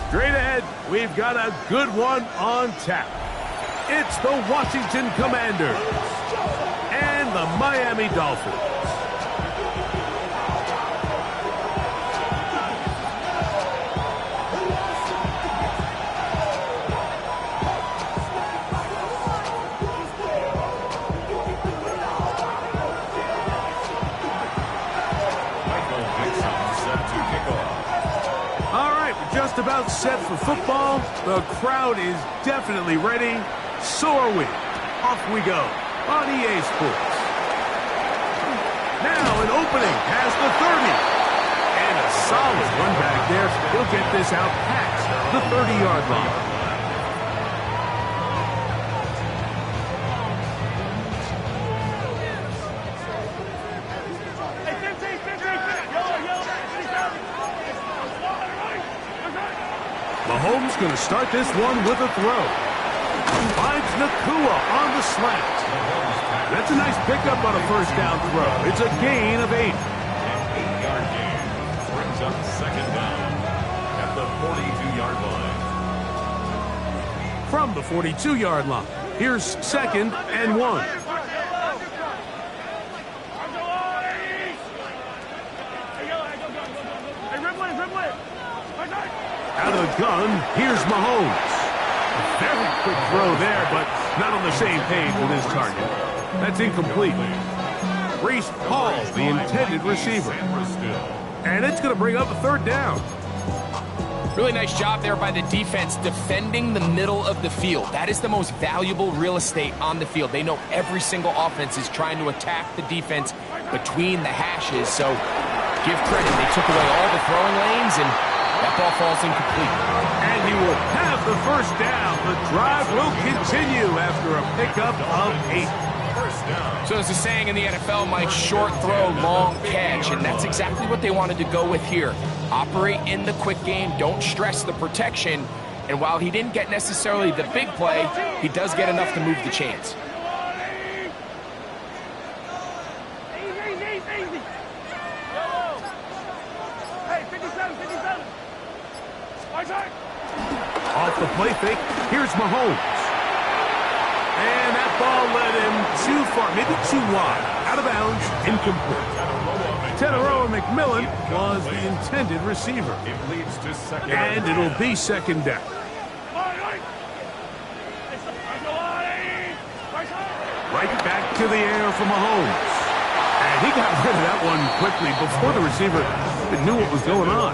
Straight ahead, we've got a good one on tap. It's the Washington Commanders and the Miami Dolphins. Just about set for football. The crowd is definitely ready. So are we. Off we go on EA Sports. Now an opening past the 30. And a solid run back there. He'll get this out past the 30-yard line. Mahomes going to start this one with a throw. Finds Nakua on the slant. That's a nice pickup on a first down throw. It's a gain of 8. An 8-yard gain brings up second down at the 42-yard line. From the 42-yard line, here's second and 1. Out of the gun, here's Mahomes. A very quick throw there, but not on the same page with his target. That's incomplete. Reese Hall, the intended receiver. And it's going to bring up a third down. Really nice job there by the defense defending the middle of the field. That is the most valuable real estate on the field. They know every single offense is trying to attack the defense between the hashes. So give credit. They took away all the throwing lanes and that ball falls incomplete. And he will have the first down. The drive will continue after a pickup of 8. First down. So there's a saying in the NFL, Mike, short throw, long catch. And that's exactly what they wanted to go with here. Operate in the quick game. Don't stress the protection. And while he didn't get necessarily the big play, he does get enough to move the chains. Off the play fake, here's Mahomes. And that ball led him too far, maybe too wide. Out of bounds, incomplete. Teteroa McMillan was the intended receiver. It leads to second. And it'll be second down. Right back to the air for Mahomes. And he got rid of that one quickly before the receiver even knew what was going on.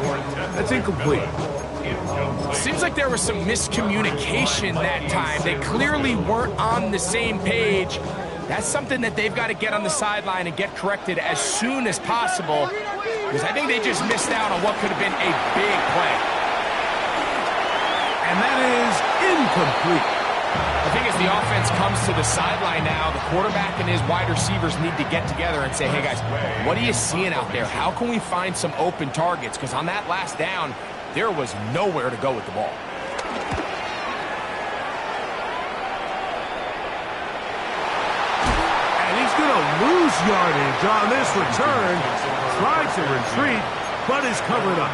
That's incomplete. Seems like there was some miscommunication that time. They clearly weren't on the same page. That's something that they've got to get on the sideline and get corrected as soon as possible, because I think they just missed out on what could have been a big play. And that is incomplete. I think as the offense comes to the sideline now, the quarterback and his wide receivers need to get together and say, hey guys, what are you seeing out there? How can we find some open targets? Because on that last down, there was nowhere to go with the ball. And he's going to lose yardage on this return. Tried to retreat, but is covered up.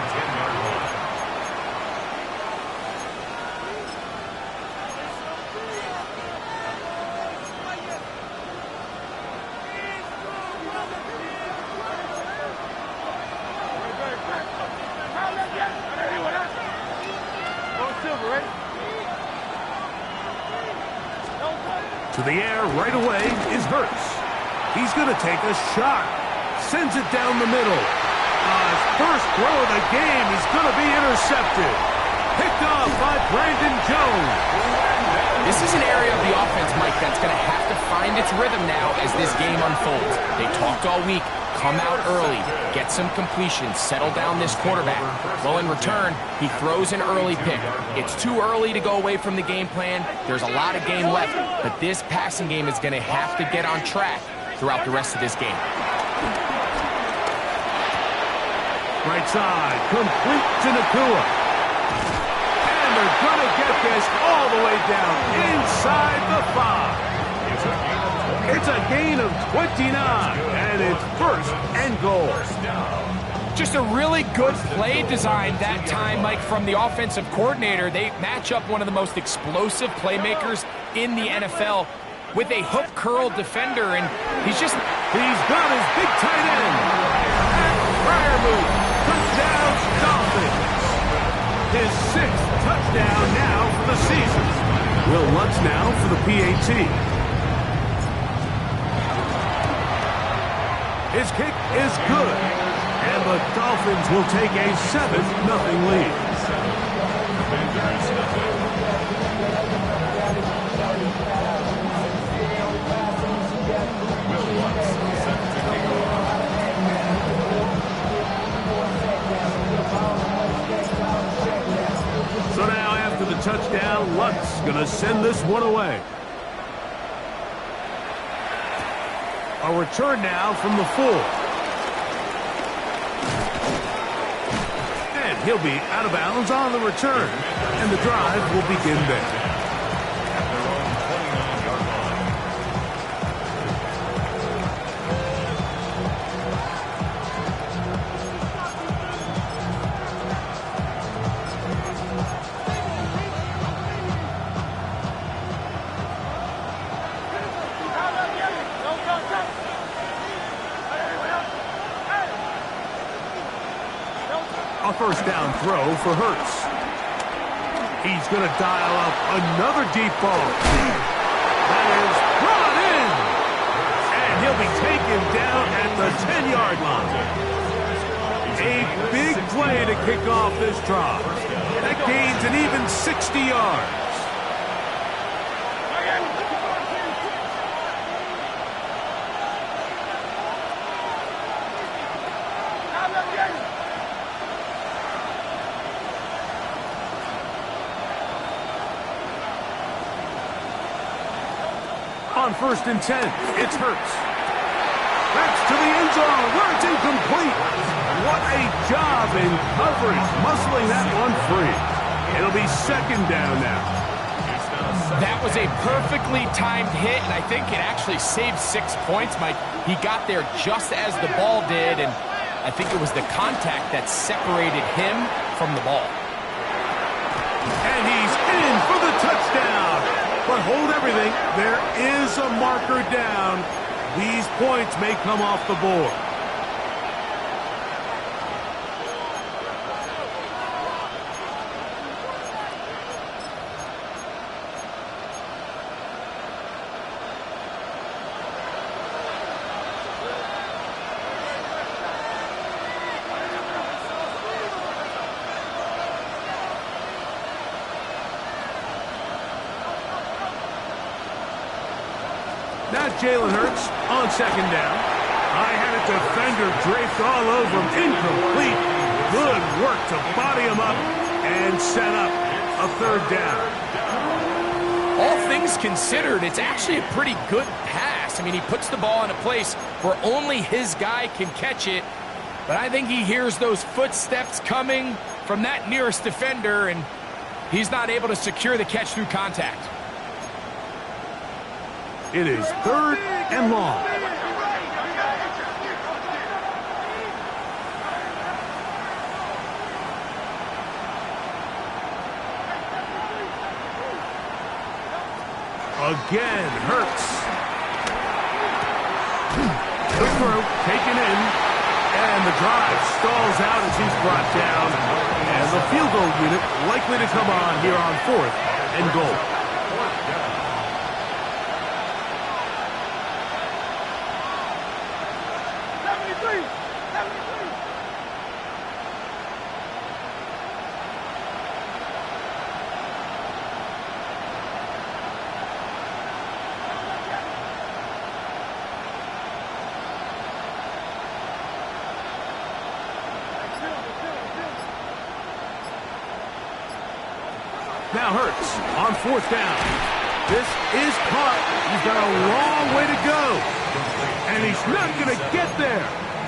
To the air right away is Hurts. He's going to take a shot. Sends it down the middle. His first throw of the game is going to be intercepted. Picked off by Brandon Jones. This is an area of the offense, Mike, that's going to have to find its rhythm now as this game unfolds. They talked all week. Come out early, get some completions, settle down this quarterback. Well, in return, he throws an early pick. It's too early to go away from the game plan. There's a lot of game left, but this passing game is going to have to get on track throughout the rest of this game. Right side, complete to Nakua. And they're going to get this all the way down inside the 5. It's a gain of 29, and it's first and goal. Just a really good play design that time, Mike, from the offensive coordinator. They match up one of the most explosive playmakers in the NFL with a hook curl defender, and he's got his big tight end. Prior move. Touchdown, Dolphins. His 6th touchdown now for the season. Will Lutz now for the PAT. His kick is good. And the Dolphins will take a 7-0 lead. So now after the touchdown, Lutz going to send this one away. A return now from the 4. He'll be out of bounds on the return, and the drive will begin there. A first down throw for Hurts. He's going to dial up another deep ball. That is brought in. And he'll be taken down at the 10-yard line. A big play to kick off this drive. That gains an even 60 yards. On 1st and 10, it's Hurts. That's to the end zone where it's incomplete. What a job in coverage, muscling that one free. It'll be 2nd down now. That was a perfectly timed hit, and I think it actually saved 6 points, Mike. He got there just as the ball did, and I think it was the contact that separated him from the ball. And he's in for the touchdown. But hold everything, there is a marker down. These points may come off the board. Now Jalen Hurts on 2nd down. I had a defender draped all over him. Incomplete. Good work to body him up and set up a 3rd down. All things considered, it's actually a pretty good pass. I mean, he puts the ball in a place where only his guy can catch it. But I think he hears those footsteps coming from that nearest defender, and he's not able to secure the catch through contact. It is 3rd and long. Again, Hurts. Quick throw, taken in, and the drive stalls out as he's brought down. And the field goal unit likely to come on here on 4th and goal. Now Hurts on 4th down. This is caught. He's got a long way to go. And he's not going to get there.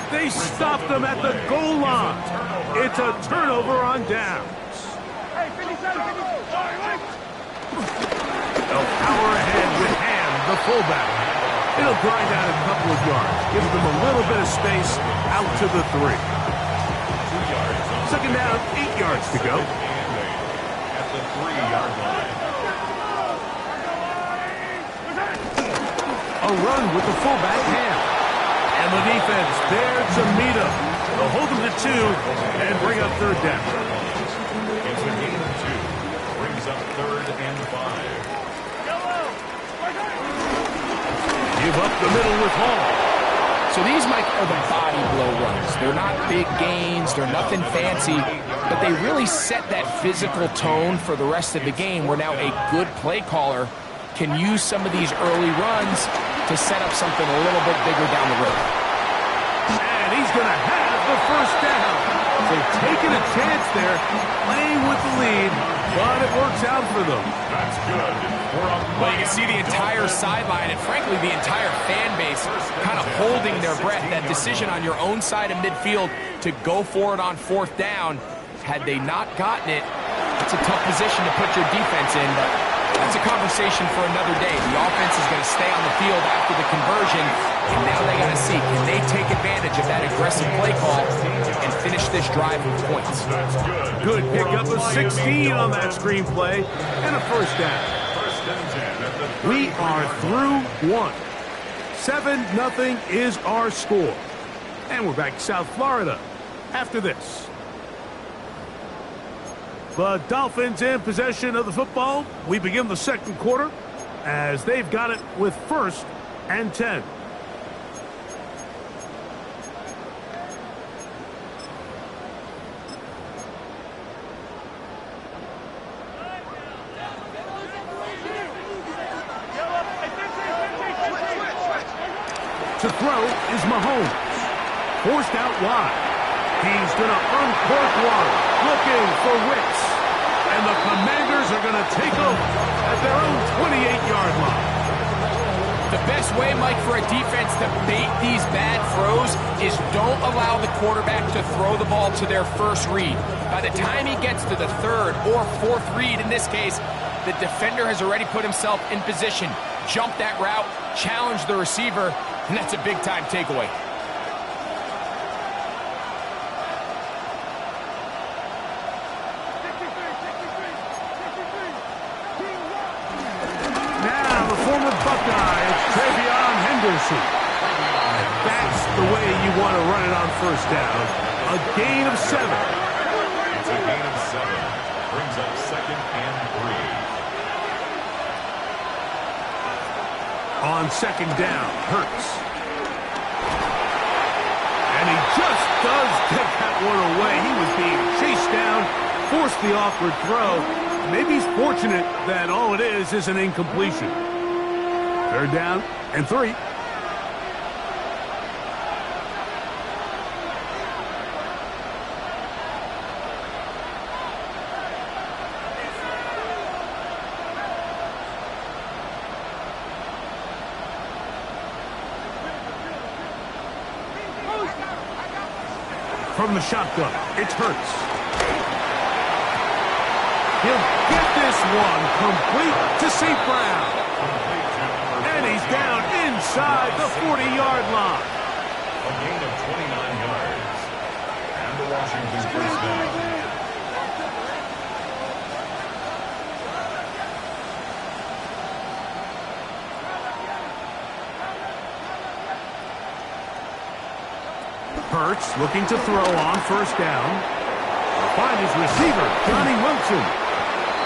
They stopped him at the goal line. It's a turnover on downs. They'll power ahead with Ham, the fullback. It'll grind out a couple of yards. Gives them a little bit of space out to the 3. Second down, 8 yards to go. At the 3-yard line. A run with the fullback Ham. And the defense there to meet him. They'll hold him to 2 and bring up third down. It's a gain of 2. Brings up 3rd and 5. Give up the middle with Hall. So these, Mike, are the body blow runs. They're not big gains. They're nothing fancy. But they really set that physical tone for the rest of the game where now a good play caller can use some of these early runs to set up something a little bit bigger down the road. And he's going to have the first down. They've taken a chance there, playing with the lead, but it works out for them. That's good. Well, you can see the entire sideline and, frankly, the entire fan base kind of holding their breath. That decision on your own side of midfield to go for it on 4th down, had they not gotten it, it's a tough position to put your defense in, but that's a conversation for another day. The offense is going to stay on the field after the conversion, and now they got to see, can they take advantage of that aggressive play call and finish this drive with points? Good pickup of 16 on that screenplay and a first down. We are through 1. 7-0 is our score. And we're back to South Florida after this. The Dolphins in possession of the football. We begin the second quarter as they've got it with 1st and 10. To throw is Mahomes. Forced out wide. He's going to uncork one. Looking for Wicks. And the Commanders are going to take over at their own 28-yard line. The best way, Mike, for a defense to bait these bad throws is don't allow the quarterback to throw the ball to their first read. By the time he gets to the 3rd or 4th read, in this case, the defender has already put himself in position. Jump that route, challenge the receiver, and that's a big-time takeaway. That's the way you want to run it on 1st down. A gain of 7. It's a gain of 7. Brings up 2nd and 3. On 2nd down, Hurts. And he just does get that one away. He was being chased down, forced the awkward throw. Maybe he's fortunate that all it is an incompletion. 3rd down and 3. From the shotgun, it's Hurts. He'll get this one complete to St. Brown. And he's down inside the 40-yard line. A gain of 29 yards. And the Washington first down. Hurts looking to throw on 1st down. Find his receiver, Johnny Wilson.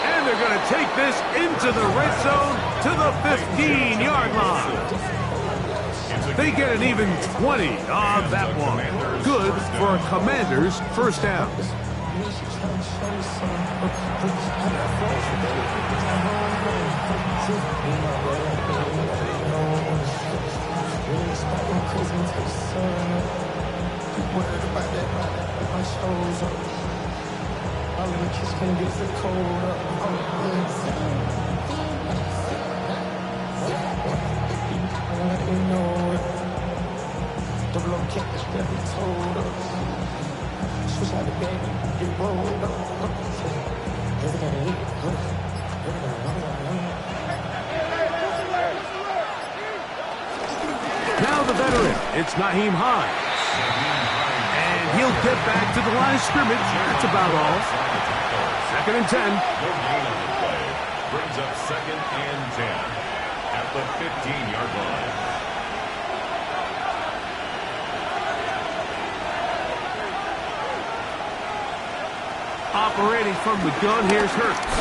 And they're going to take this into the red zone to the 15-yard line. They get an even 20 on that one. Good for a Commanders' first down. Worried about that, my shoulders up. All of the kids can't get the cold up. I let you know it. Double up kick, that's never told us. Switch out the game, get rolled up. Now the veteran, it's Naheem Hines. And he'll get back to the line of scrimmage. That's about all. 2nd and 10. No gain on the play. Brings up 2nd and 10 at the 15-yard line. Operating from the gun, here's Hurts.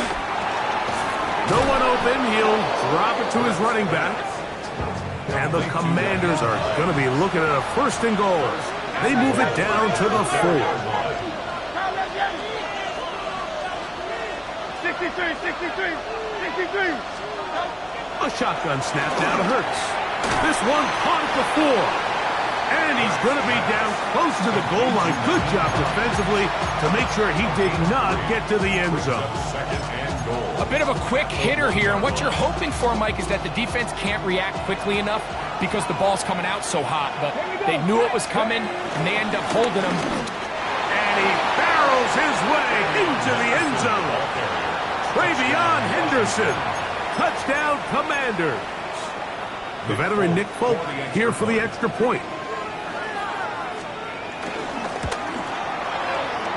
No one open, he'll drop it to his running back. And the Commanders are going to be looking at a 1st and goal. They move it down to the 4. 63. A shotgun snap now to Hurts. This one caught at the 4. And he's going to be down close to the goal line. Good job defensively to make sure he did not get to the end zone. 2nd and goal. A bit of a quick hitter here, and what you're hoping for, Mike, is that the defense can't react quickly enough because the ball's coming out so hot. But they knew it was coming, and they end up holding him. And he barrels his way into the end zone. Travion Henderson. Touchdown, Commanders. The veteran Nick Folk here for the extra point.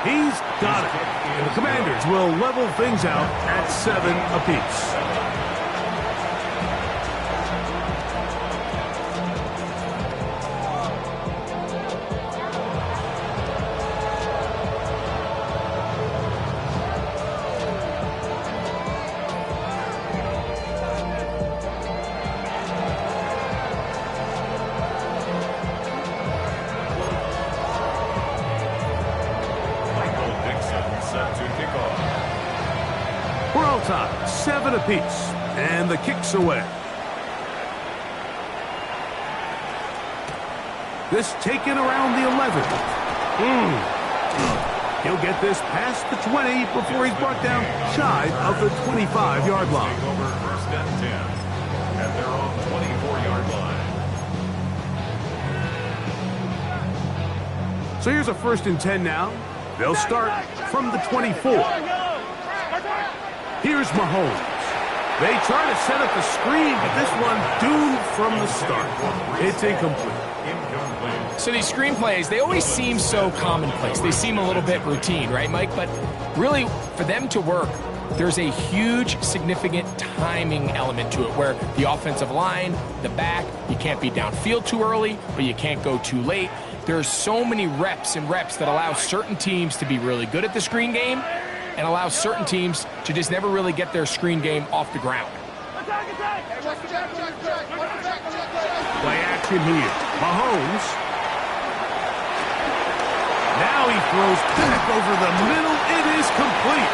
He's got it. And the Commanders will level things out at 7 apiece. We're all tied, 7 apiece, and the kick's away. This taken around the 11. He'll get this past the 20 before he's brought down shy of the 25-yard line. Over 1st and 10 at their own 24-yard line. So here's a 1st and 10 now. They'll start from the 24. Here's Mahomes. They try to set up the screen, but this one doomed from the start. It's incomplete. So these screen plays, they always seem so commonplace. They seem a little bit routine, right, Mike? But really, for them to work, there's a huge, significant timing element to it where the offensive line, the back, you can't be downfield too early, but you can't go too late. There's so many reps and reps that allow certain teams to be really good at the screen game and allow certain teams to just never really get their screen game off the ground. Play action here. Mahomes. Now he throws back over the middle. It is complete.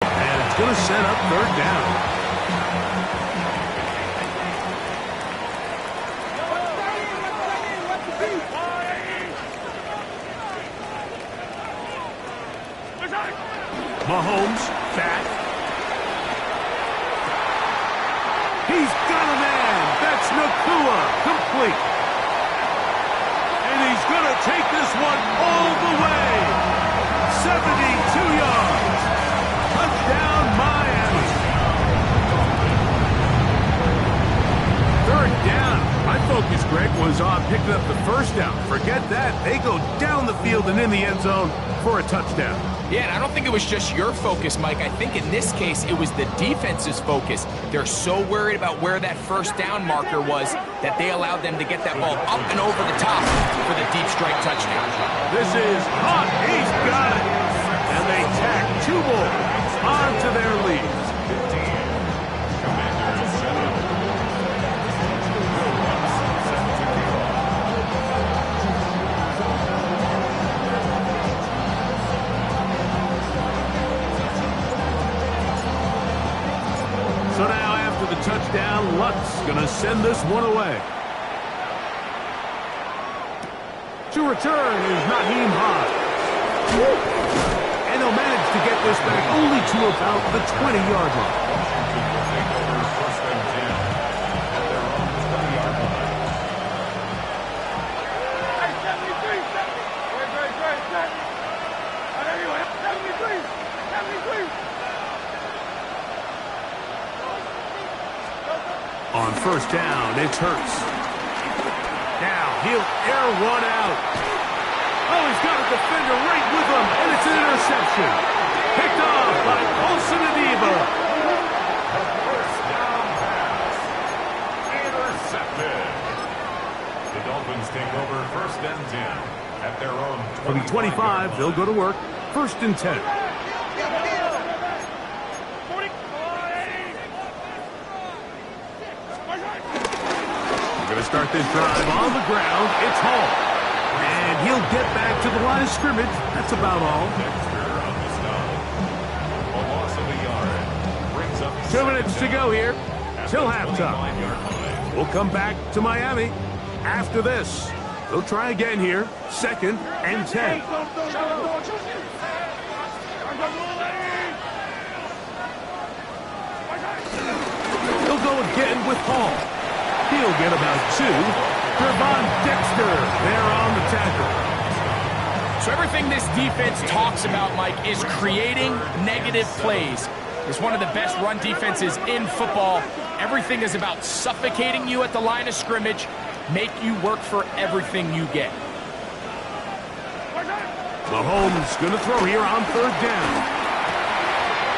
And it's going to set up 3rd down. Mahomes back. He's got a man. That's Nakua. Complete. And he's going to take this one all the way. 72 yards. Touchdown, Miami. 3rd down. My focus, Greg, was on picking up the 1st down. Forget that. They go down the field and in the end zone for a touchdown. Yeah, and I don't think it was just your focus, Mike. I think in this case, it was the defense's focus. They're so worried about where that 1st down marker was that they allowed them to get that ball up and over the top for the deep strike touchdown. This is hot. He's got it. And they tack 2 more onto their lead. 15. Commanders set up. So now after the touchdown, Lutz going to send this one away. To return is Naheem Hines. And he'll manage to get this back only to about the 20-yard line. On 1st down, it's Hurts. Now he'll air one out. Oh, he's got a defender right with him, and it's an interception. Picked off by Olsen Adiba. First down pass. Intercepted. The Dolphins take over 1st and 10 at their own 25. From the 25, they'll go to work. 1st and 10. We're going to start this drive on the ground. It's Hall. And he'll get back to the line of scrimmage. That's about all. Dexter on the stop. A loss of a yard. Brings up 2 minutes to go here till halftime. 25-yard line. We'll come back to Miami after this. They'll try again here. 2nd and 10. He'll go again with Hall. He'll get about 2. Trevon Dexter there on the tackle. So everything this defense talks about, Mike, is creating negative plays. It's one of the best run defenses in football. Everything is about suffocating you at the line of scrimmage, make you work for everything you get. Mahomes going to throw here on 3rd down.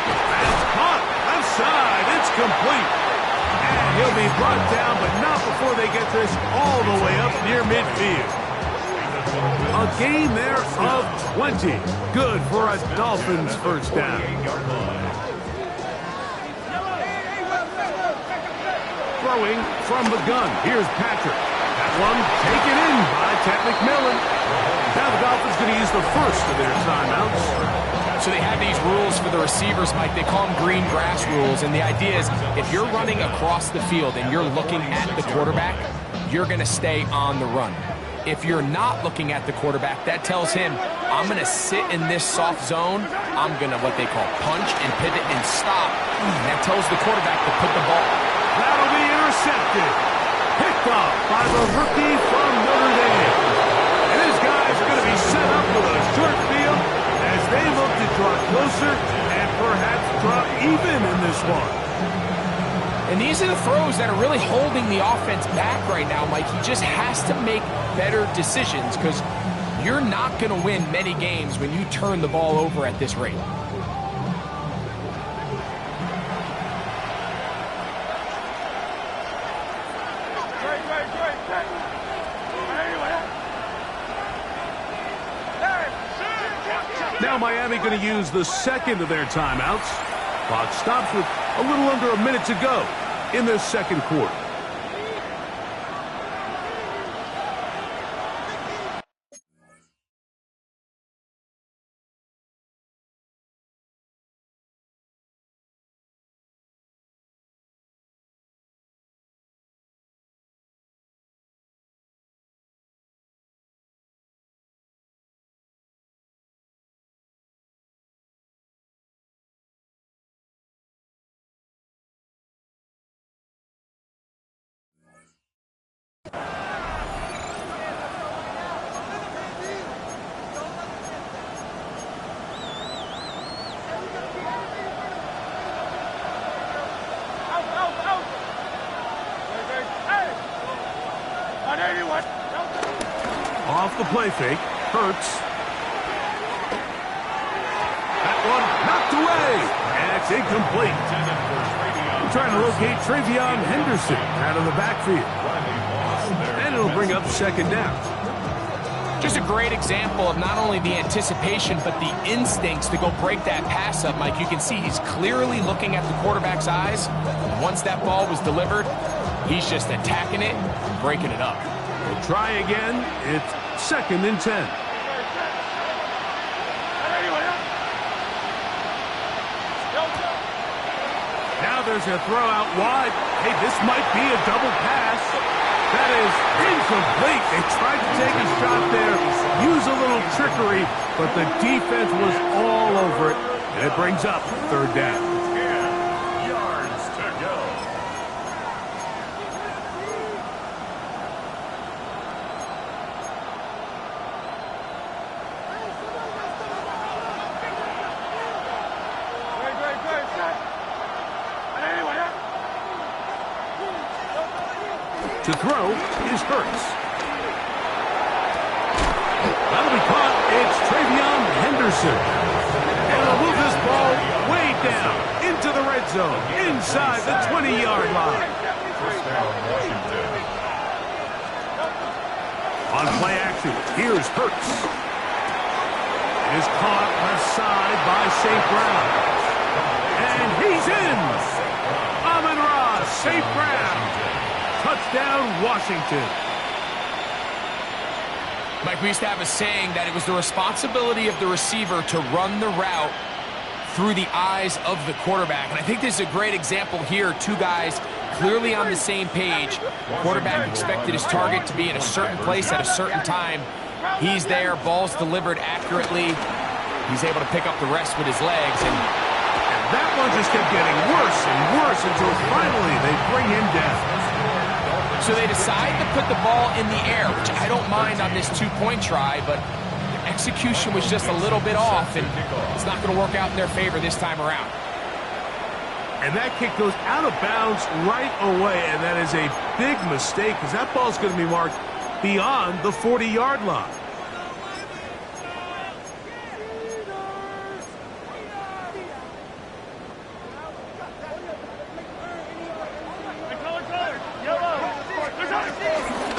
That's caught. Left side. It's complete. And he'll be brought down, but not before they get this all the way up near midfield. A gain there of 20. Good for a Dolphins 1st down. Throwing from the gun. Here's Patrick. That one taken in by Ted McMillan. Now the Dolphins going to use the first of their timeouts. So they have these rules for the receivers, Mike. They call them green grass rules. And the idea is if you're running across the field and you're looking at the quarterback, you're going to stay on the run. If you're not looking at the quarterback, that tells him, I'm going to sit in this soft zone. I'm going to what they call punch and pivot and stop. That tells the quarterback to put the ball. That'll be intercepted. Picked off by the rookie from Notre Dame. And his guys are going to be set up with a short field as they look to draw closer and perhaps draw even in this one. And these are the throws that are really holding the offense back right now, Mike. He just has to make better decisions because you're not going to win many games when you turn the ball over at this rate. Now Miami going to use the 2nd of their timeouts. Clock stops with a little under a minute to go in this 2nd quarter. Off the play fake, Hurts. That one knocked away, and it's incomplete. We're trying to locate Travion Henderson out of the backfield. And it'll bring up 2nd down. Just a great example of not only the anticipation, but the instincts to go break that pass up, Mike. You can see he's clearly looking at the quarterback's eyes. Once that ball was delivered, he's just attacking it, breaking it up. We'll try again. It's 2nd and 10. Now there's a throw out wide. Hey, this might be a double pass. That is incomplete. They tried to take a shot there, use a little trickery, but the defense was all over it, and it brings up 3rd down. 10 yards to go. To throw is Hurts. That'll be caught. It's Travion Henderson. And he'll move this ball way down into the red zone, inside the 20-yard line. First down, Washington. On play action, here's Hurts. It is caught left side by St. Brown. And he's in. Amon-Ra, St. Brown. Touchdown, Washington. Mike, we used to have a saying that it was the responsibility of the receiver to run the route through the eyes of the quarterback. And I think this is a great example here. Two guys clearly on the same page. The quarterback expected his target to be in a certain place at a certain time. He's there, ball's delivered accurately. He's able to pick up the rest with his legs. And that one just kept getting worse and worse until finally they bring him down. So they decide to put the ball in the air, which I don't mind on this two-point try, but the execution was just a little bit off, and it's not going to work out in their favor this time around. And that kick goes out of bounds right away, and that is a big mistake because that ball's going to be marked beyond the 40-yard line.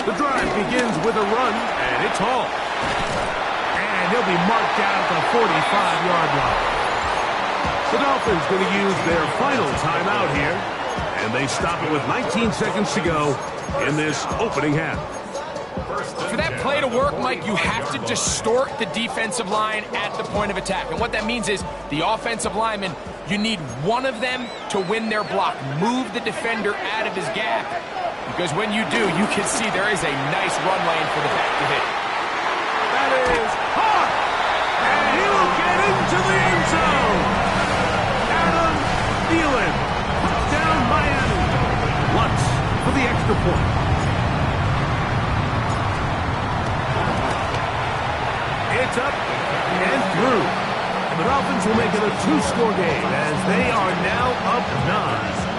The drive begins with a run, and it's Hall. And he'll be marked down at the 45-yard line. The Dolphins going to use their final timeout here, and they stop it with 19 seconds to go in this opening half. For that play to work, Mike, you have to distort the defensive line at the point of attack. And what that means is the offensive lineman, you need one of them to win their block. Move the defender out of his gap. Because when you do, you can see there is a nice run lane for the back to hit. That is hot! And he will get into the end zone! Adam Thielen, touchdown Miami. Lutz for the extra point. It's up and through. And the Dolphins will make it a two-score game as they are now up 9.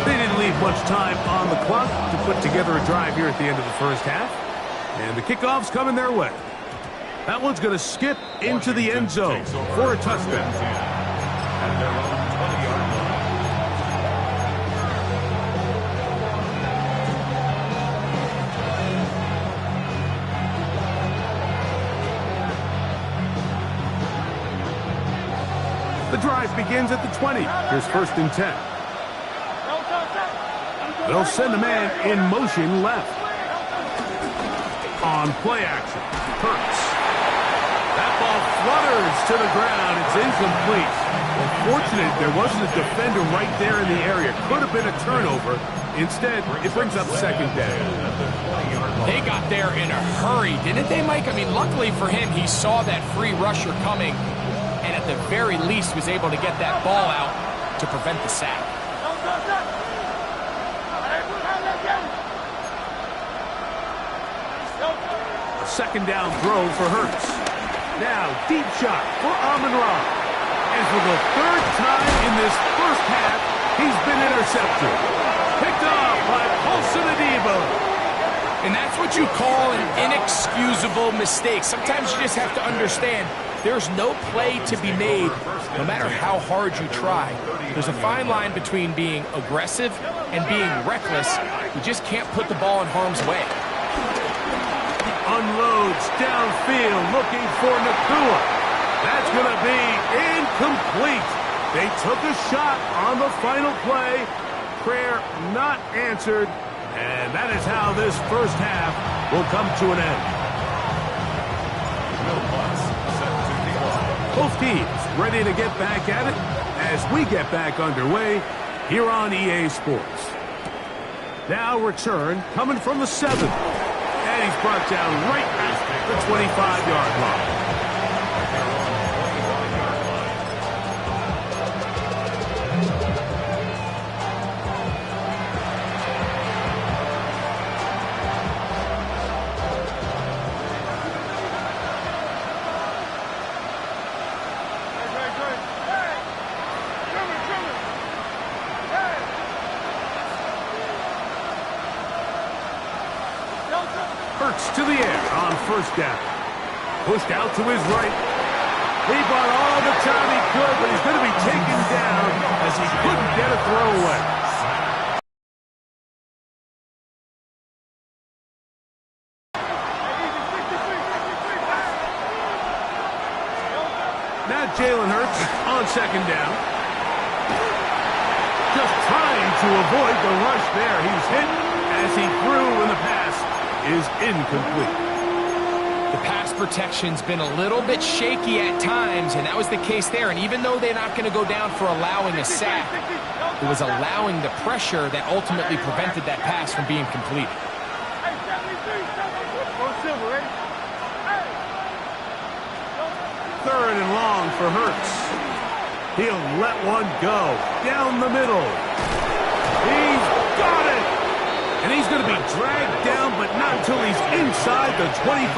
They didn't leave much time on the clock to put together a drive here at the end of the first half. And the kickoff's coming their way. That one's going to skip into the end zone for a touchdown. At their own 20-yard line. The drive begins at the 20. Here's 1st and 10. They'll send a man in motion left. On play action, Hurts. That ball flutters to the ground. It's incomplete. Well, fortunate there wasn't a defender right there in the area. Could have been a turnover. Instead, it brings up 2nd down. They got there in a hurry, didn't they, Mike? I mean, luckily for him, he saw that free rusher coming, and at the very least was able to get that ball out to prevent the sack. A 2nd down throw for Hurts. Now, deep shot for Amon-Ra. And for the 3rd time in this first half, he's been intercepted. Picked off by Paulson Adebo. And that's what you call an inexcusable mistake. Sometimes you just have to understand there's no play to be made, no matter how hard you try. There's a fine line between being aggressive and being reckless. You just can't put the ball in harm's way. Unloads downfield looking for Nakua. That's going to be incomplete. They took a shot on the final play. Prayer not answered. And that is how this first half will come to an end. Both teams ready to get back at it as we get back underway here on EA Sports. Now return coming from the 7th. And he's brought down right at the 25-yard line. to the air on first down. Pushed out to his right. He bought all the time he could, but he's going to be taken down as he couldn't get a throw away. Now Jalen Hurts on second down. Just trying to avoid the rush there. He's hit as he threw, and the pass is incomplete. The pass protection's been a little bit shaky at times, and that was the case there. And even though they're not going to go down for allowing a sack, it was allowing the pressure that ultimately prevented that pass from being completed. Third and long for Hurts. He'll let one go down the middle. He's got it! And he's going to be dragged down, but not until he's inside the 25. 62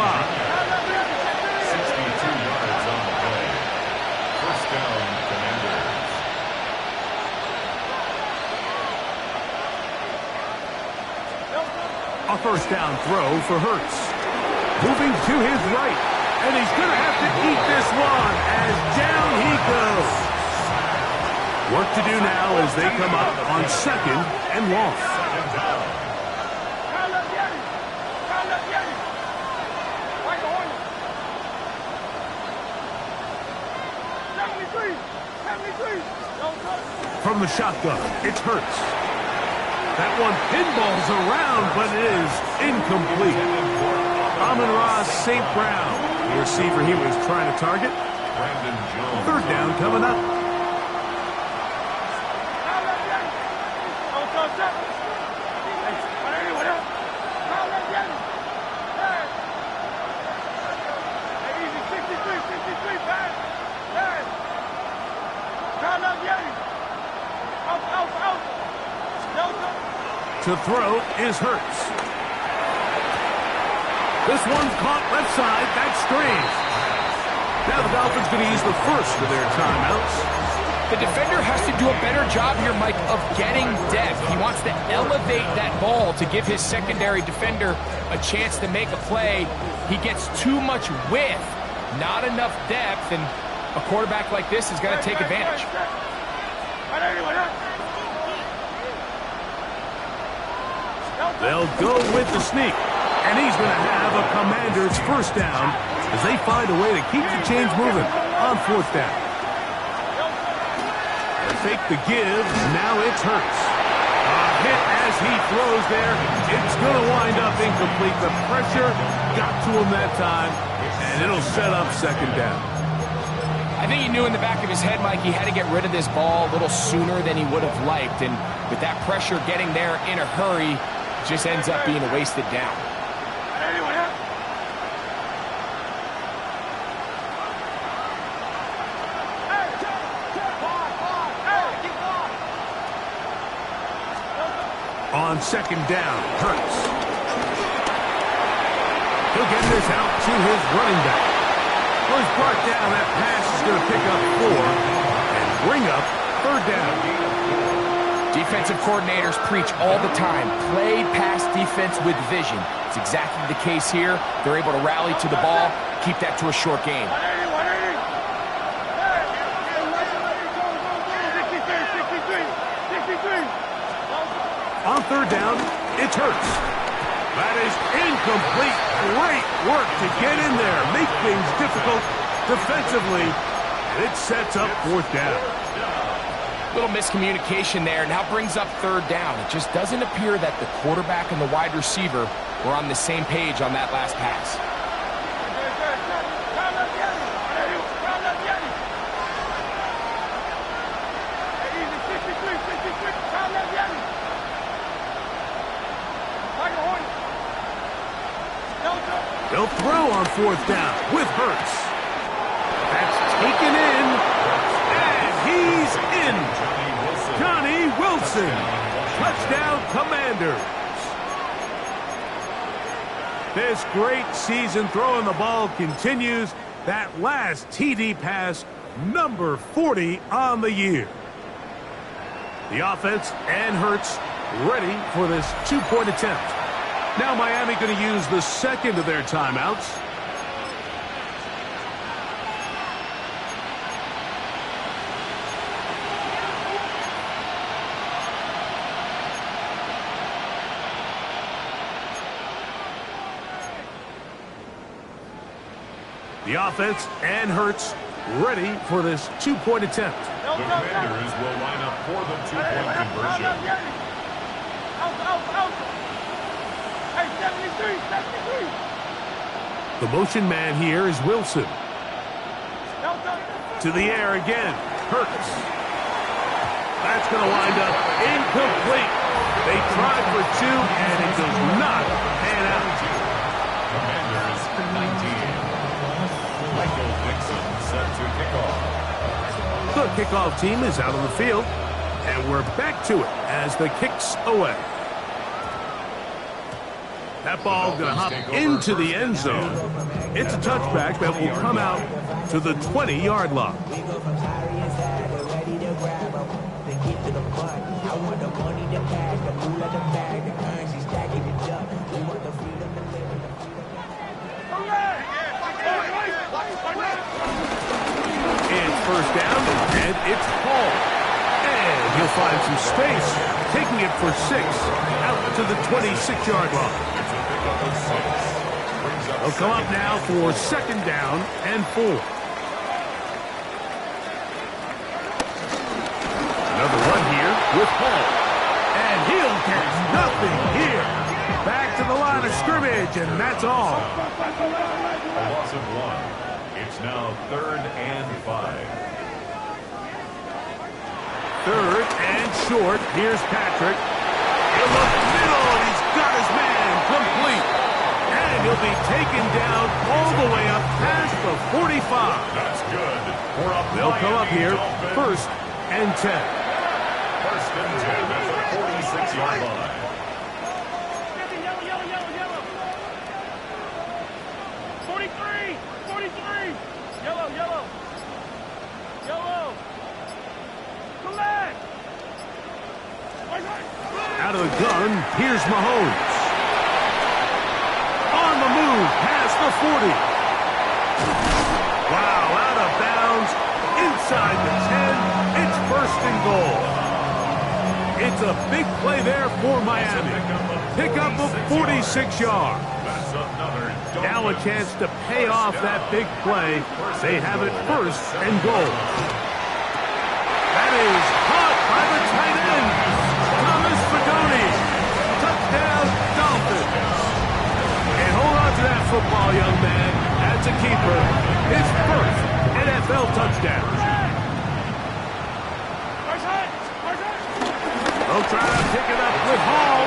yards on the play. First down, Commanders. A first down throw for Hurts. Moving to his right. And he's going to have to eat this one as down he goes. Work to do now as they come up on second and long. From the shotgun, it's Hurts. That one pinballs around, but it is incomplete. Amon-Ra St. Brown, the receiver he was trying to target. Third down coming up. To throw is Hurts. This one's caught left side. That's strange. Now the Dolphins going to use the first of their timeouts. The defender has to do a better job here, Mike, of getting depth. He wants to elevate that ball to give his secondary defender a chance to make a play. He gets too much width, not enough depth, and a quarterback like this is going to take advantage. They'll go with the sneak, and he's going to have a Commander's first down as they find a way to keep the chains moving on fourth down. They fake the give, now it's Hurts. A hit as he throws there. It's going to wind up incomplete. The pressure got to him that time, and it'll set up second down. I think he knew in the back of his head, Mike, he had to get rid of this ball a little sooner than he would have liked, and with that pressure getting there in a hurry, just ends up being a wasted down. On second down, Hurts. He'll get this out to his running back. Well, he's brought down. That pass is going to pick up 4 and bring up third down. Defensive coordinators preach all the time, play pass defense with vision. It's exactly the case here. They're able to rally to the ball, keep that to a short game. On third down, it's Hurts. That is incomplete. Great work to get in there, make things difficult defensively, and it sets up fourth down. Little miscommunication there, now brings up third down. It just doesn't appear that the quarterback and the wide receiver were on the same page on that last pass. They'll throw on fourth down with Hurts. That's taken in, and he's in. Johnny Wilson. Touchdown, Commanders. This great season throwing the ball continues. That last TD pass, number 40 on the year. The offense and Hurts ready for this two-point attempt. Now Miami going to use the second of their timeouts. The offense and Hurts ready for this two-point attempt. The Commanders will line up for the two-point conversion. Hey, 73. The motion man here is Wilson. To the air again. Hurts. That's going to wind up incomplete. They tried for two, and it does not pan out. Commanders 19. Michael Dixon set to kick off. The kickoff team is out on the field, and we're back to it as the kick's away. That ball going to hop into the end zone. It's a touchback that will come out to the 20-yard line. It's first down, and it's Hall. And he'll find some space, taking it for 6 out to the 26-yard line. They'll come up now for second down and 4. Another run here with Hall. And he'll get nothing here. Back to the line of scrimmage, and that's all. A loss of 1. It's now 3rd and 5. 3rd and short. Here's Patrick. In the middle, and he's got his man complete. And he'll be taken down all the way up past the 45. That's good. They'll come up here, 1st and 10. 1st and 10 at the 46-yard line. Out of the gun, here's Mahomes. On the move, past the 40. Wow, out of bounds, inside the 10. It's 1st and goal. It's a big play there for Miami. Pick up of 46 yards. Now a chance to pay off that big play. They have it 1st and goal. That is caught by the tight end. Touchdown, Dolphins. And hold on to that football, young man. That's a keeper. His 1st NFL touchdown. They'll try to pick it up with Hall.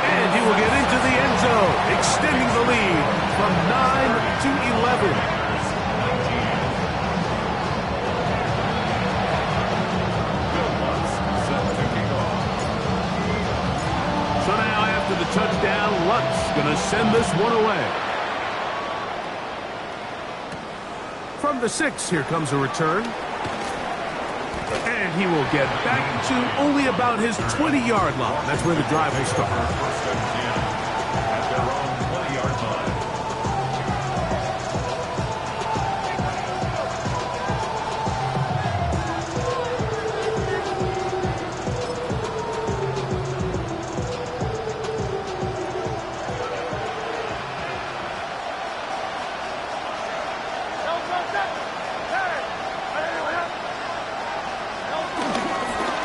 And he will get into the end zone, extending the lead from 9 to 11. The touchdown, Lutz going to send this one away. From the 6, here comes a return. And he will get back to only about his 20-yard line. That's where the drive will start. 1st and 10 at their own 20-yard line.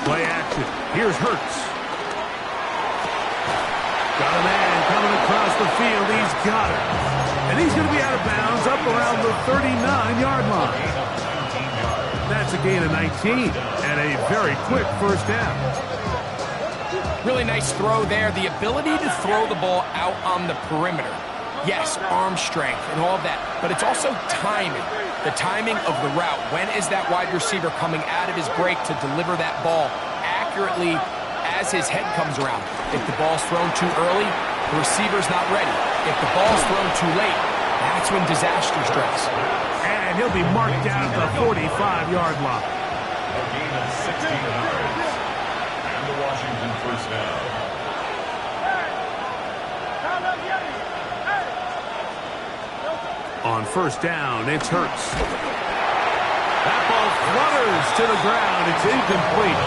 Play action. Here's Hurts. Got a man coming across the field. He's got it. And he's going to be out of bounds up around the 39-yard line. That's a gain of 19 and a very quick 1st down. Really nice throw there. The ability to throw the ball out on the perimeter. Yes, arm strength and all of that, but it's also timing. The timing of the route. When is that wide receiver coming out of his break to deliver that ball accurately as his head comes around? If the ball's thrown too early, the receiver's not ready. If the ball's thrown too late, that's when disaster strikes. And he'll be marked down at the 45-yard line. A gain of 16 yards. And the Washington 1st down. On first down, it's Hurts. That ball flutters to the ground. It's incomplete.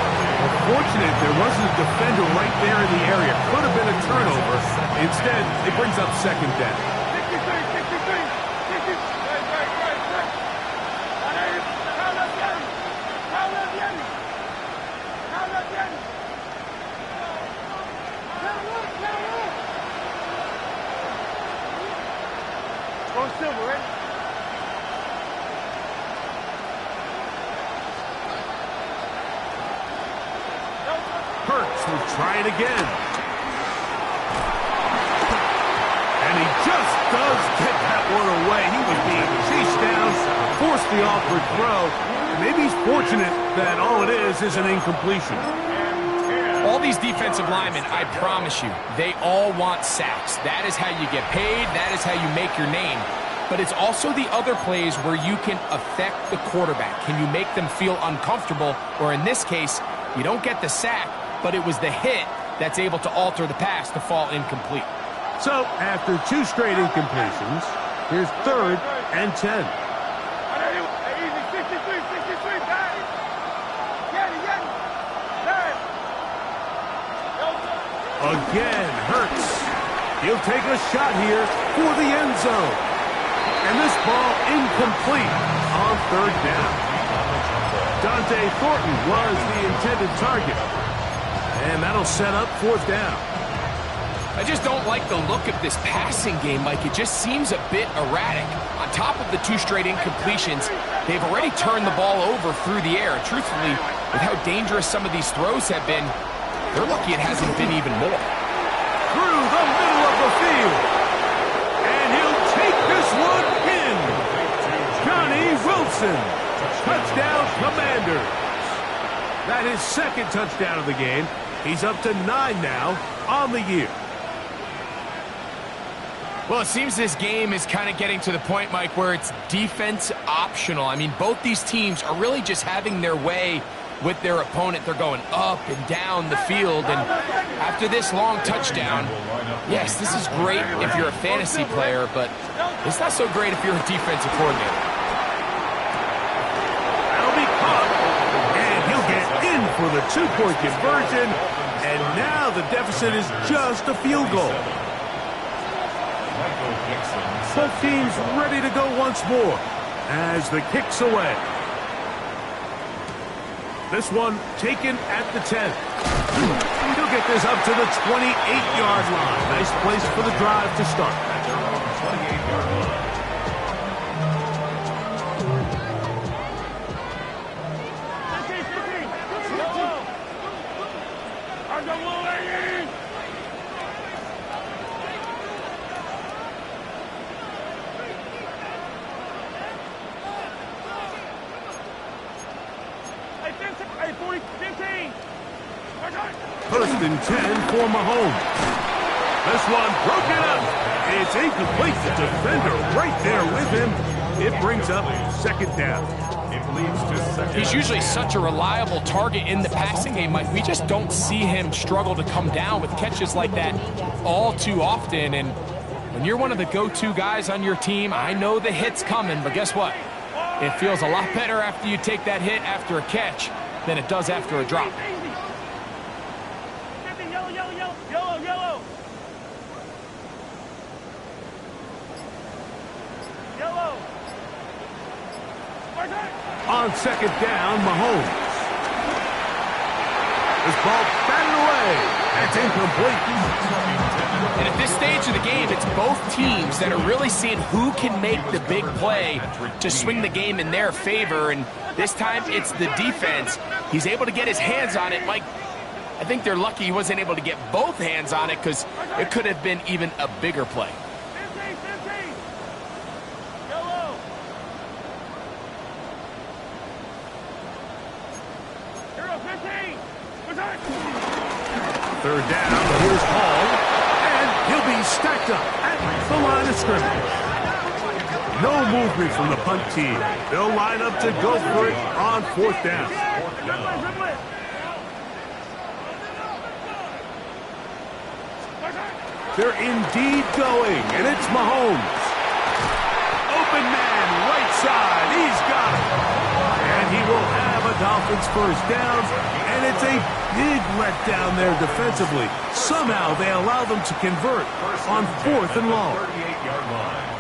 Fortunate there wasn't a defender right there in the area. Could have been a turnover. Instead, it brings up second down. Hurts will try it again. And he just does get that one away. He was being chased down, forced the awkward throw. Maybe he's fortunate that all it is an incompletion. All these defensive linemen, I promise you, they all want sacks. That is how you get paid. That is how you make your name. But it's also the other plays where you can affect the quarterback. Can you make them feel uncomfortable? Or in this case, you don't get the sack, but it was the hit that's able to alter the pass to fall incomplete. So, after 2 straight incompletions, here's 3rd and 10. Again, Hurts. He'll take a shot here for the end zone. And this ball incomplete on 3rd down. Dante Thornton was the intended target. And that'll set up 4th down. I just don't like the look of this passing game, Mike. It just seems a bit erratic. On top of the 2 straight incompletions, they've already turned the ball over through the air. Truthfully, with how dangerous some of these throws have been, they're lucky it hasn't been even more. Through the middle of the field. And he'll take this one in. Johnny Wilson. Touchdown, Commanders. That is 2nd touchdown of the game. He's up to 9 now on the year. Well, it seems this game is kind of getting to the point, Mike, where it's defense optional. I mean, both these teams are really just having their way with their opponent. They're going up and down the field, and after this long touchdown, yes, this is great if you're a fantasy player, but it's not so great if you're a defensive coordinator. That'll be caught, and he'll get in for the 2-point conversion, and now the deficit is just a field goal. Both teams ready to go once more as the kick's away. This one taken at the 10. He'll get this up to the 28-yard line. Nice place for the drive to start. 28-yard line. First and 10 for Mahomes. This one broken up. It's incomplete. The defender right there with him. It brings up 2nd down. It leads to 2nd. He's usually such a reliable target in the passing game, Mike. We just don't see him struggle to come down with catches like that all too often. And when you're one of the go-to guys on your team, I know the hit's coming, but guess what? It feels a lot better after you take that hit after a catch than it does after a drop. On 2nd down, Mahomes. This ball batted away. It's incomplete. And at this stage of the game, it's both teams that are really seeing who can make the big play to swing the game in their favor. And this time, it's the defense. He's able to get his hands on it. Mike, I think they're lucky he wasn't able to get both hands on it because it could have been even a bigger play. Third down, here's Hall, and he'll be stacked up at the line of scrimmage. No movement from the punt team. They'll line up to go for it on 4th down. They're indeed going, and it's Mahomes. open man, right side. He's got it. And he will have a Dolphins first down. And it's a big letdown there defensively. Somehow they allow them to convert on 4th and long. 38-yard line.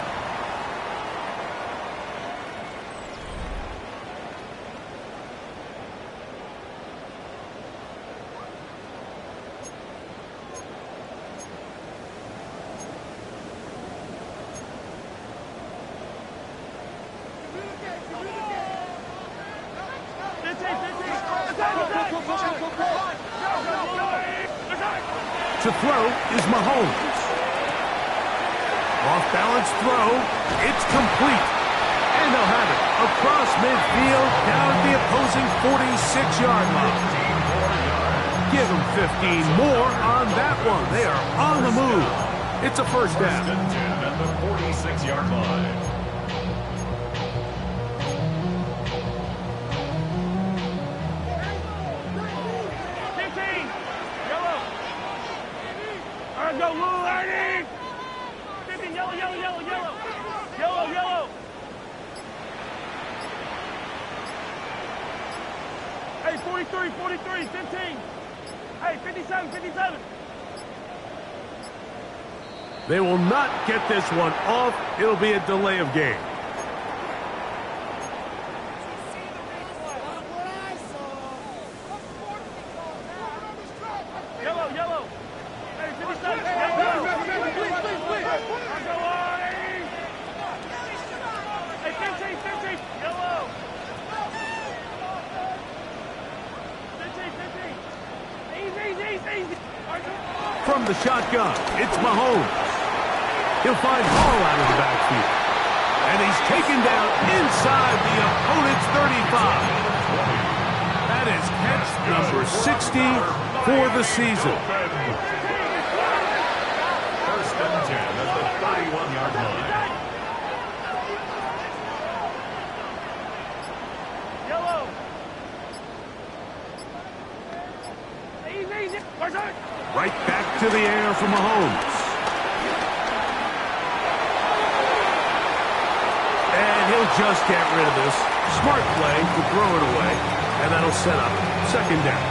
To throw is Mahomes. Off-balance throw. It's complete. And they'll have it across midfield down at the opposing 46-yard line. Give them 15 more on that one. They are on the move. It's a first down. At the 46-yard line. Go, Lou, Ernie! 15, yellow, yellow, yellow, yellow. Yellow, yellow. Hey, 43, 43, 15. Hey, 57, 57. They will not get this one off. It'll be a delay of game. Yellow, yellow. Hey, 57. Hey, 15, 15. Yellow. 15, 15. Easy, easy, easy. From the shotgun, it's Mahomes. He'll find Hall out of the backfield. And he's taken down inside the opponent's 35. That is catch number 60 for the season. First and 10 at the 31-yard line. Yellow. Easy, easy. Right back to the air for Mahomes. And he'll just get rid of this. Smart play to throw it away. And that'll set up second down.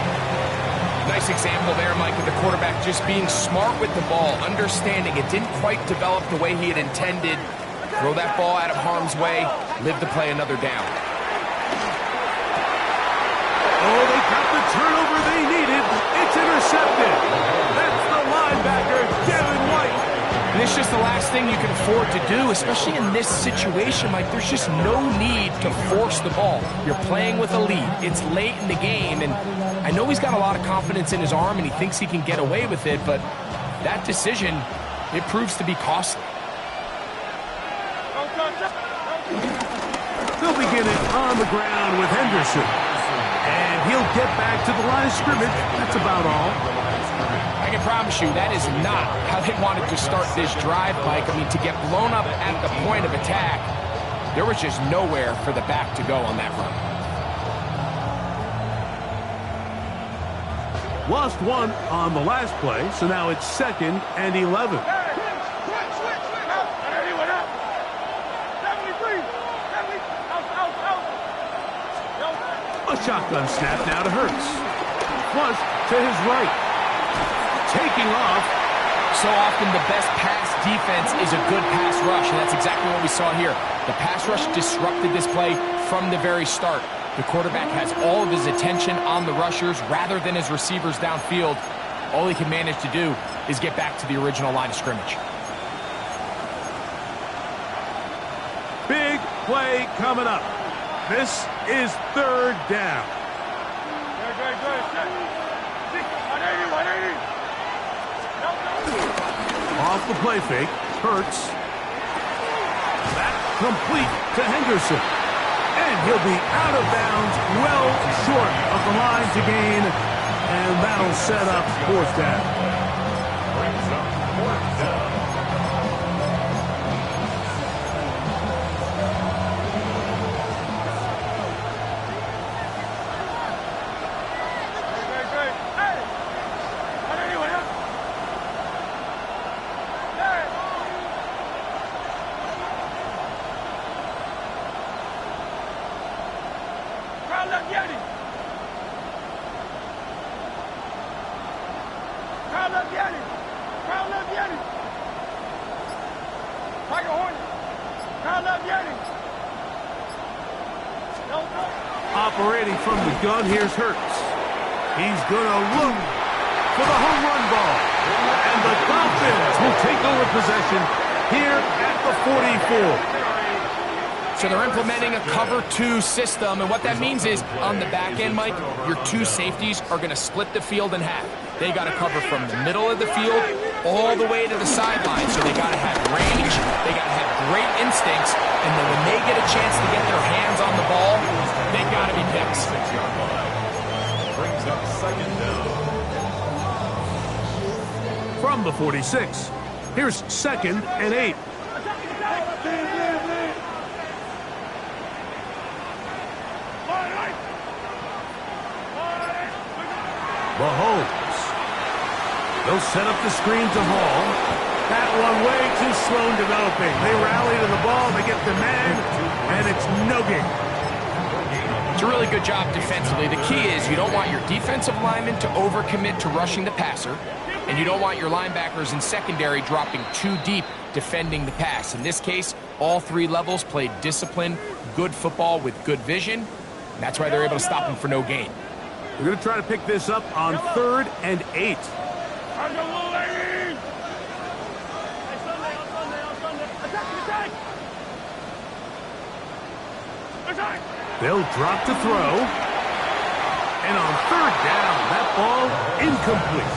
Nice example there, Mike, of the quarterback just being smart with the ball, understanding it didn't quite develop the way he had intended. Throw that ball out of harm's way, live to play another down. Oh, they got the turnover they needed. It's intercepted. That's the linebacker, Devin White. And it's just the last thing you can afford to do, especially in this situation, Mike. There's just no need to force the ball. You're playing with a lead. It's late in the game, and I know he's got a lot of confidence in his arm, and he thinks he can get away with it, but that decision, it proves to be costly. They'll begin it on the ground with Henderson. And he'll get back to the line of scrimmage. That's about all. I can promise you that is not how they wanted to start this drive, Mike. I mean, to get blown up at the point of attack, there was just nowhere for the back to go on that run. Lost one on the last play, so now it's 2nd and 11. A shotgun snap now to Hurts. Flush to his right. Taking off. So often the best pass defense is a good pass rush, and that's exactly what we saw here. The pass rush disrupted this play from the very start. The quarterback has all of his attention on the rushers rather than his receivers downfield. All he can manage to do is get back to the original line of scrimmage. Big play coming up. This is 3rd down. Off the play fake, Hurts. That complete to Henderson. And he'll be out of bounds, well short of the line to gain. And that'll set up 4th down. Brings up 4th down. Crowd left Yeti. Crowd left Yeti. Crowd left Yeti. Tiger Hornet. Crowd left Yeti. Operating from the gun, here's Hurts. He's going to look for the home run ball. And the Dolphins will take over possession here at the 44. So they're implementing a cover 2 system, and what that means is on the back end, Mike, your 2 safeties are going to split the field in half. They got to cover from the middle of the field all the way to the sideline. So they got to have range, they got to have great instincts, and then when they get a chance to get their hands on the ball, they got to be picks. Brings up second down. From the 46, here's 2nd and 8. Mahomes. They'll set up the screen to Hall. That one way too slow in developing. They rally to the ball, they get the man, and it's no gain. It's a really good job defensively. The key is you don't want your defensive linemen to overcommit to rushing the passer, and you don't want your linebackers in secondary dropping too deep defending the pass. In this case, all 3 levels played disciplined, good football with good vision. And that's why they're able to stop them for no gain. We're going to try to pick this up on 3rd and 8. They'll drop to throw. And on 3rd down, that ball incomplete.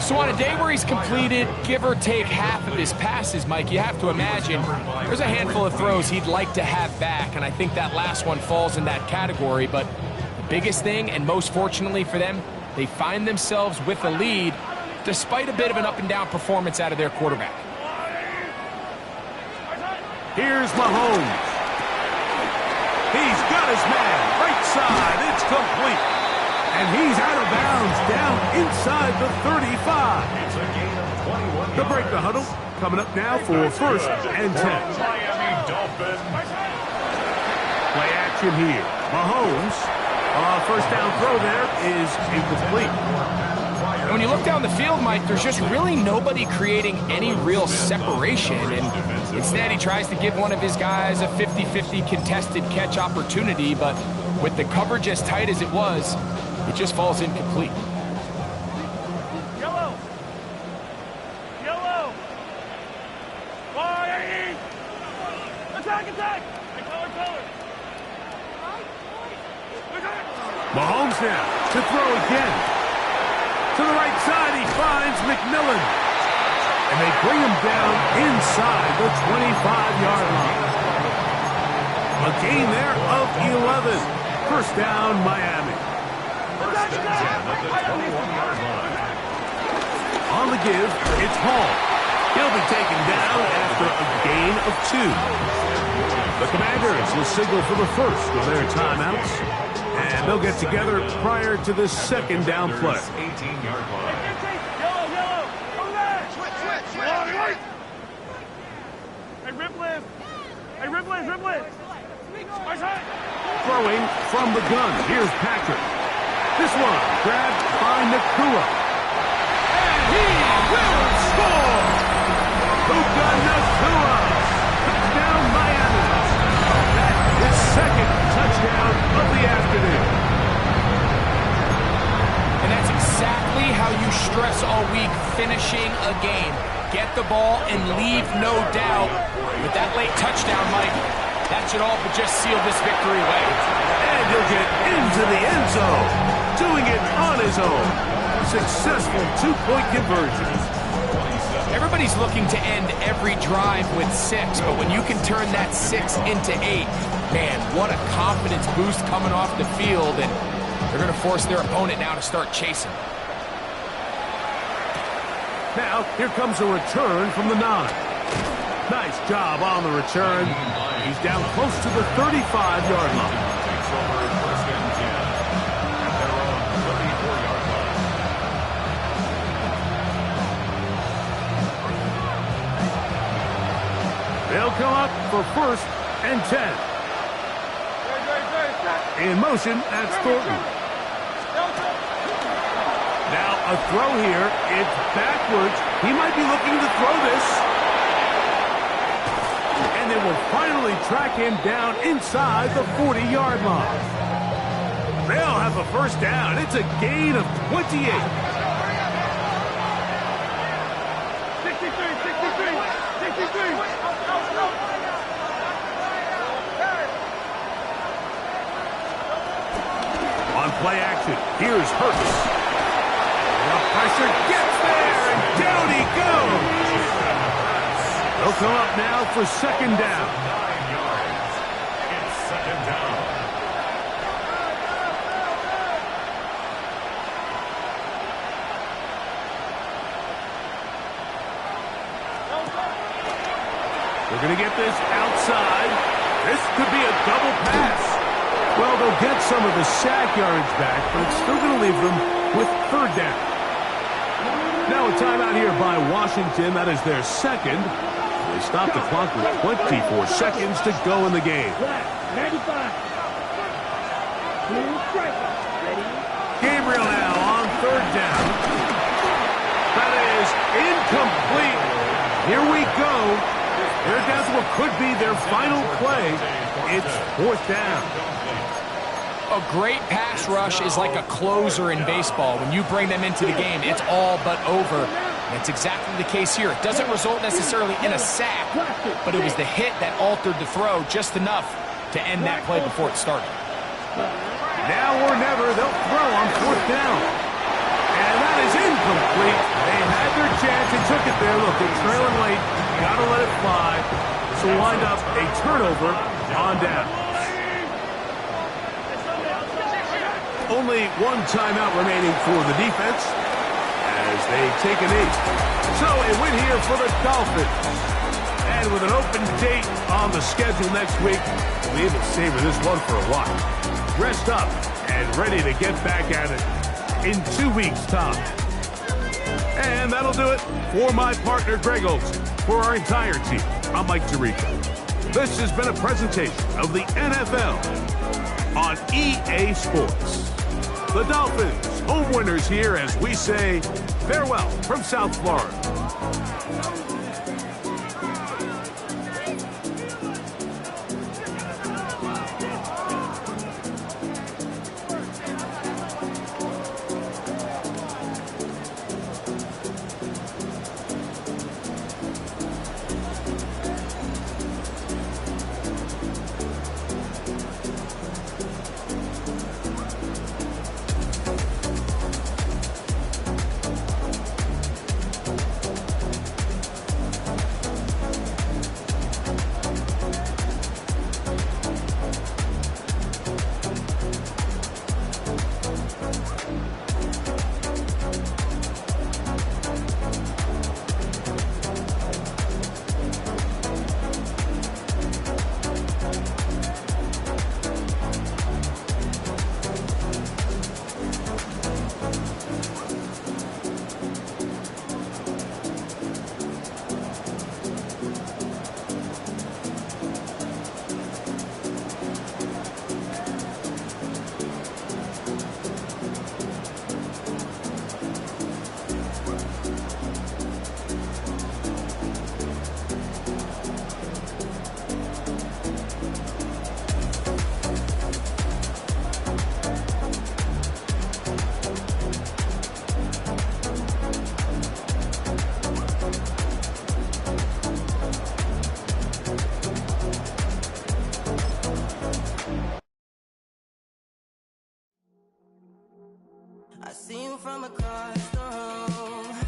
So on a day where he's completed, give or take half of his passes, Mike, you have to imagine there's a handful of throws he'd like to have back, and I think that last one falls in that category. But the biggest thing, and most fortunately for them, they find themselves with a lead despite a bit of an up-and-down performance out of their quarterback. Here's Mahomes. He's got his man. Right side. It's complete. And he's out of bounds down inside the 35. It's a gain of 21. The break the huddle coming up now for 1st and 10. Miami Dolphins. Play action here. Mahomes. First down throw there is incomplete. And when you look down the field, Mike, there's just really nobody creating any real separation. And instead, he tries to give one of his guys a 50-50 contested catch opportunity. But with the coverage as tight as it was, it just falls incomplete. Yellow. Yellow. Why? Attack, attack. Color. Mahomes now to throw again. To the right side, he finds McMillan. And they bring him down inside the 25-yard line. A gain there of 11. First down, Miami. First and 10 at the 21-yard line. On the give, it's Hall. He'll be taken down after a gain of 2. The Commanders will signal for the first of their timeouts. And they'll get together prior to the second down play. 18-yard line. Yellow. Come back. Switch. Hey, Ripley. Throwing from the gun. Here's Patrick. This one grabbed by Nakua. And he will score! Puka Nakua. Touchdown, Miami. His second touchdown of the afternoon. And that's exactly how you stress all week, finishing a game. Get the ball and leave no doubt. With that late touchdown, Mike, that should all but just seal this victory away. And he'll get into the end zone, doing it on his own. Successful 2-point conversion. Everybody's looking to end every drive with 6, but when you can turn that 6 into 8, man, what a confidence boost coming off the field, and they're going to force their opponent now to start chasing. Now, here comes a return from the 9. Nice job on the return. He's down close to the 35-yard line. Takes over at first and 10 at their own 34-yard line. They'll come up for 1st and 10. Great. In motion, that's Thornton. Now a throw here. It's backwards. He might be looking to throw this. And they will finally track him down inside the 40-yard line. They'll have a first down. It's a gain of 28. 63. On play action, here's Hurts. The pressure gets there, and down he goes. They'll come up now for second down. 9 yards. It's second down. They're going to get this outside. This could be a double pass. Well, they'll get some of the sack yardage back, but it's still going to leave them with third down. Now a timeout here by Washington. That is their second. They stop the clock with 24 seconds to go in the game. 95. Gabriel now on third down. That is incomplete. Here we go. They're down to what could be their final play. It's fourth down. A great pass rush is like a closer in baseball. When you bring them into the game, it's all but over. And it's exactly the case here. It doesn't result necessarily in a sack, but it was the hit that altered the throw just enough to end that play before it started. Now or never, they'll throw on fourth down. And that is incomplete. They had their chance. They took it there. Look, they're trailing late. Got to let it fly. This will wind up a turnover on down. Only one timeout remaining for the defense as they take a knee. So a win here for the Dolphins. And with an open date on the schedule next week, we able to savor this one for a while. Rest up and ready to get back at it in 2 weeks' time. And that'll do it for my partner, Greg Olson. For our entire team, I'm Mike Tirico. This has been a presentation of the NFL on EA Sports. The Dolphins, home winners here as we say farewell from South Florida. I see you from across the room.